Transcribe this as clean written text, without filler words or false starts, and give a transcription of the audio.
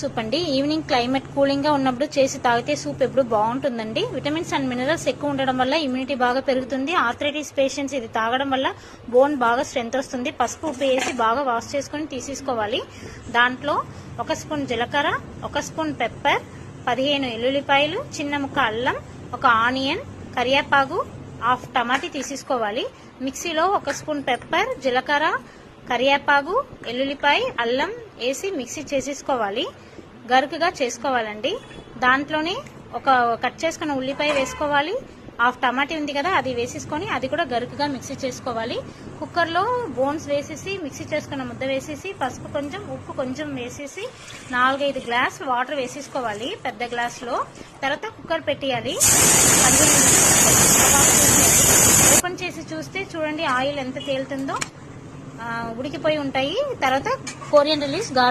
Soup అండి. Evening climate cooling గా ఉన్నప్పుడు చేసి తాగితే సూప్ ఎప్పుడు బాగుంటుందండి. విటమిన్స్ అండ్ మినరల్స్ ఎక్కువ ఉండడం వల్ల ఇమ్యూనిటీ బాగా పెరుగుతుంది. ఆర్థరైటిస్ పేషెంట్స్ ఇది తాగడం వల్ల బోన్ బాగా స్ట్రెంత్ వస్తుంది. పసుపు ఉప్పు వేసి బాగా వాష్ చేసుకుని తీసేసుకోవాలి. దాంట్లో 1 స్పూన్ జీలకర్ర, 1 స్పూన్ పెప్పర్, 15 ఎల్లుల్లిపాయలు, చిన్న ముక్క అల్లం, 1 ఆనియన్, కరివేపాకు, హాఫ్ టమాటీ తీసేసుకోవాలి. మిక్సీలో 1 స్పూన్ పెప్పర్, జీలకర్ర, కరివేపాకు, ఎల్లుల్లిపాయ, అల్లం వేసి మిక్సీ చేసేసుకోవాలి. గరుకుగా చేసుకోవాలండి. దాంట్లోనే ఒక కట్ చేసుకున్న ఉల్లిపాయ వేసుకోవాలి. హాఫ్ టమాటీ ఉంది కదా, అది వేసేసుకొని అది కూడా గరుకుగా మిక్సీ చేసుకోవాలి. కుక్కర్లో బోన్స్ వేసేసి మిక్సీ చేసుకున్న ముద్ద వేసేసి పసుపు కొంచెం, ఉప్పు కొంచెం వేసేసి 4-5 గ్లాసులు వాటర్ వేసేసుకోవాలి పెద్ద గ్లాసులో. తర్వాత కుక్కర్ పెట్టేయాలి. ఓపెన్ చేసి చూస్తే చూడండి ఆయిల్ ఎంత తేలుతుందో, ఉడికిపోయి ఉంటాయి. తర్వాత కొరియండర్ లీవ్స్ గార్నిష్